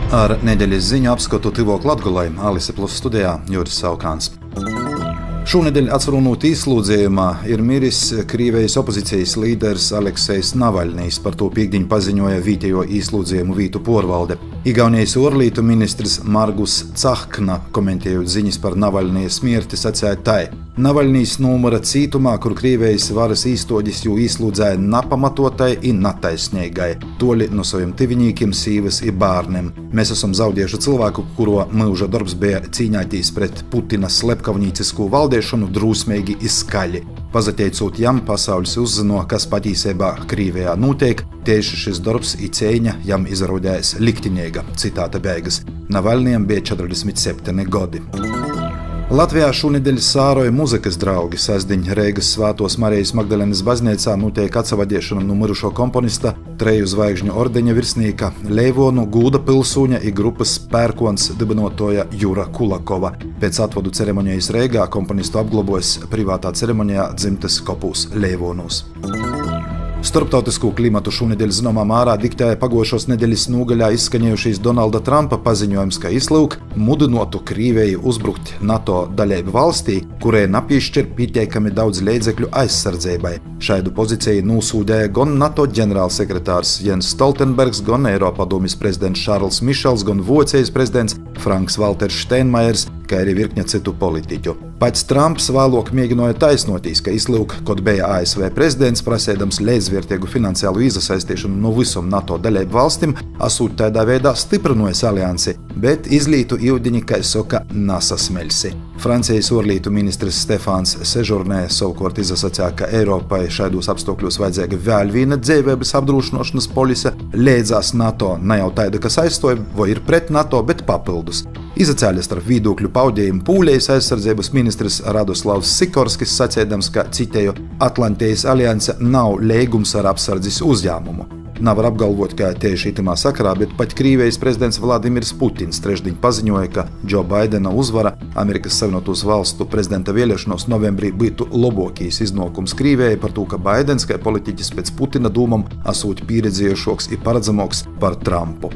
Ar nedēļas ziņu apskatu Tivok Latgolai, Alise Plus studijā Juris Saukāns. Šonedēļ atsvarunot izslūdzējumā ir miris Krievijas opozīcijas līderis Aleksejs Navaļnijs, par to pīkdiņ paziņoja vītējo izslūdzējumu vītu porvalde. Igaunijas orlītu ministrs Margus Cahkna, komentējot ziņas par Navaļnija smierti, sacīja tai: Navaļnijs numura cītumā, kur Krievijas varas īstoģis jū izslūdzēja napamatotai i nataisnīgai, toļi no saviem tiviņīkiem, sīvas i bārnem. Mēs esam zaudējuši cilvēku, kuro mūža darbs bija cīņātīs pret Putina slepkavnīcisku valdēšanu drūsmīgi i skaļi. Pazateicot jam, pasaulis uzzino, kas patīsībā Krievijā notiek, tieši šis darbs i cīņa jam izraudējis liktiņīga. Citāta beigas. Navaļnijam bija 47 godi. Latvijā šonedēļ sāroja muzikas draugi. Sestdiņ Reigas Svētos Marijas Magdalenes baznīcā notiek atsavadiešana no mirušo komponista, 3 zvaigžņu ordeņa virsnīka, Leivonu Gūda pilsūņa i grupas Pērkons dibinotoja Jura Kulakova. Pēc atvadu ceremonijas Reigā komponistu apglobojas privātā ceremonijā dzimtes kopūs Leivonūs. Starptautiskų klimatu šonedēļ zināmā mērā diktēja pagošos nedēļas nogaļā izskanējušīs Donalda Trumpa paziņojums, ka izlūk mudinotu Krieviju uzbrukt NATO daļēbu valstī, kurai napiešķir pieteikami daudz līdzekļu aizsardzībai. Šādu pozīciju nosūdēja gan NATO ģenerālsekretārs Jens Stoltenbergs, gan Eiropadomes prezidents Šārls Mišels, gan Vācijas prezidents Franks Valters Steinmeiers, kā arī virkņa citu politiķu. Pats Trumps vēlāk mēģināja taisnotīs, ka izlūk, kad bija ASV prezidents, prasēdams līdzvērtīgu finansiālu iesaistīšanu no visam NATO daļēbu valstim, asūt tādā veidā stiprinojas aliansi, bet izlītu iudiņi, kā soka, nasasmeļsi. Francijas orlītu ministrs Stefāns Sežurnē savukārt izsacīja, ka Eiropai šādos apstākļos vajadzīga vēl viena dzīvības apdrošināšanas polise, līdzās NATO ne jau tāda, kas aizstoja vai ir pret NATO, bet papildus. Izacēļas starp viedokļu paudējumu Pūļejas aizsardzības ministrs Radoslavs Sikorskis sacēdams, ka, citēju, Atlantijas alianse nav līgums ar apsardzes uzņēmumu. Nevar apgalvot, ka tieši itamā sakarā, bet pat Krievijas prezidents Vladimirs Putins trešdiņ paziņoja, ka Džo Baidena uzvara Amerikas Savienotos Valstu prezidenta vēlēšanos novembrī būtu labākais iznākums Krievijai par to, ka Baidens, kā politiķis pēc Putina dūmam, asūt pieredzējušoks i paredzamāks par Trumpu.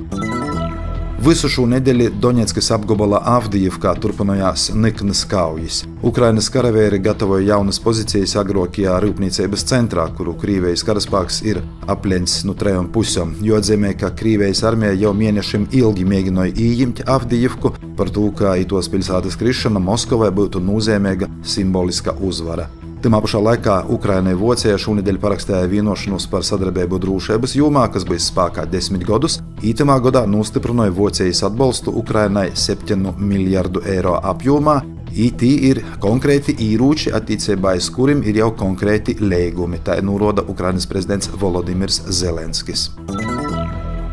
Visu šo nedēļu Doņetskas apgabala Avdijivkā turpinājās niknas kaujas. Ukrainas karavēri gatavoja jaunas pozīcijas agrākajā rūpniecības centrā, kuru Krievijas karaspēks ir apleņs no 3 pusēm. Jāatzīmē, ka Krievijas armija jau mēnešiem ilgi mēģināja ieņemt Avdijivku par to, ka itos pilsētas krišana Moskovai būtu nozīmīga simboliska uzvara. Tamā pašā laikā Ukrainai Vācijā šonedēļ parakstīja vienošanos par sadarbību drošības jomā, kas bija spēkā 10 gadus. Itamā gadā nostiprināja Vācijas atbalstu Ukrainai 7 miljardu eiro apjomā. Tī ir konkrēti īrūči, attiecībā aiz kurim ir jau konkrēti līgumi, tā norāda Ukrainas prezidents Volodimirs Zelenskis.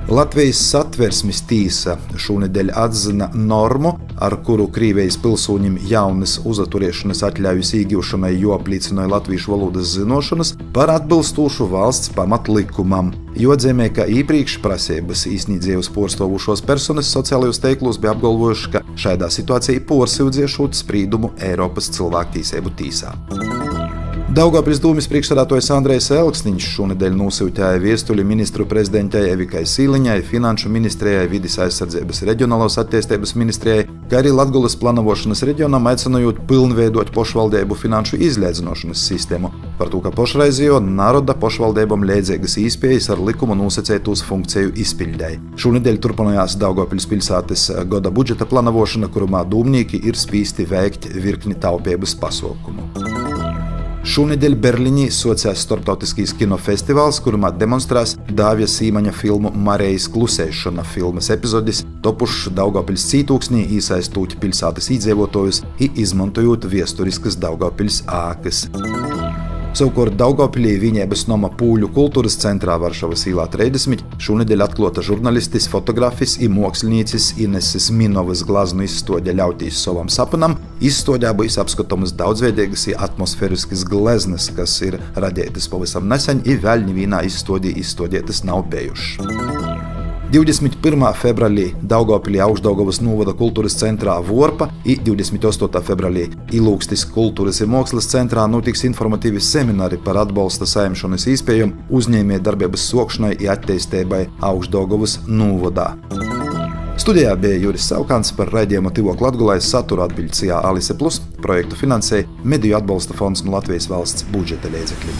Latvijas Satversmes tīsa šonedēļ atzina normu, ar kuru Krievijas pilsūņiem jaunas uzturēšanas atļaujas iegūšanai jāapliecināja latviešu valodas zinošanas par atbilstošu valsts pamatlikumam. Jāatzīmē, ka iepriekš prasības īsniedzējus porstovušos personas sociālajos teiklos bija apgalvojuši, ka šādā situācijā porsildziešot sprīdumu Eiropas cilvēktiesību tīsā. Daugavpils dūmis priekšsēdētājs Andrejs Elksniņš šonedēļ nosūtīja vēstuli ministru prezidentei Evikai Sīliņai, finanšu ministrijai, vides aizsardzības reģionālās attīstības ministrijai, kā arī Latgoles planavošanas reģionam aicinājot pilnveidot pašvaldību finanšu izlīdzināšanas sistēmu, par to, ka pašreizējo naroda pašvaldībām līdzīgas iespējas ar likuma nosacītos funkciju izpildēji. Šonedēļ turpinājās Daugavpils pilsētas gada budžeta planavošana, kurumā dūmnieki ir spīsti veikt virkni taupības pasaukumu. Šonedēļ Berlīnī sociās starptautiskīs kinofestivāls, kurumā demonstrēs Dāvja Sīmaņa filmu Marejas klusēšana filmas epizodis, topušs Daugavpils cītūksnī, iesaistot pilsētas iedzīvotājus i izmantojot vēsturiskas Daugavpils ēkas. Savukārt Daugavpilī Vienības nama Pūļu kultūras centrā Varšavas īlā 30 šonedēļ atklāta žurnalistis, fotografis i mākslinieks Ineses Minovas glaznu izstāde Ļautīs savam sapnam. Izstādē būs apskatāmas daudzveidīgas i atmosfēriskas gleznas, kas ir radītas pavisam nesen, i vēl nevienā izstādē izstādētas nav bijušas. 21. februārī Daugavpilī Augšdaugavas novada kultūras centrā Vorpa i 28. februārī Ilūkstis kultūras un mākslas centrā notiks informatīvi semināri par atbalsta saimšanas iespējām uzņēmējdarbības sokšanai i attīstībai Augšdaugavas novadā. Studijā bija Juris Saukants, par raidījumu Tivok Latgolai satura atbiļcījā Alise Plus. Projektu finansēja Mediju atbalsta fonds no Latvijas valsts budžeta līdzekļiem.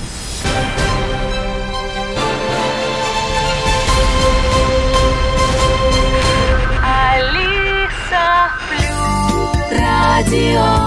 Radio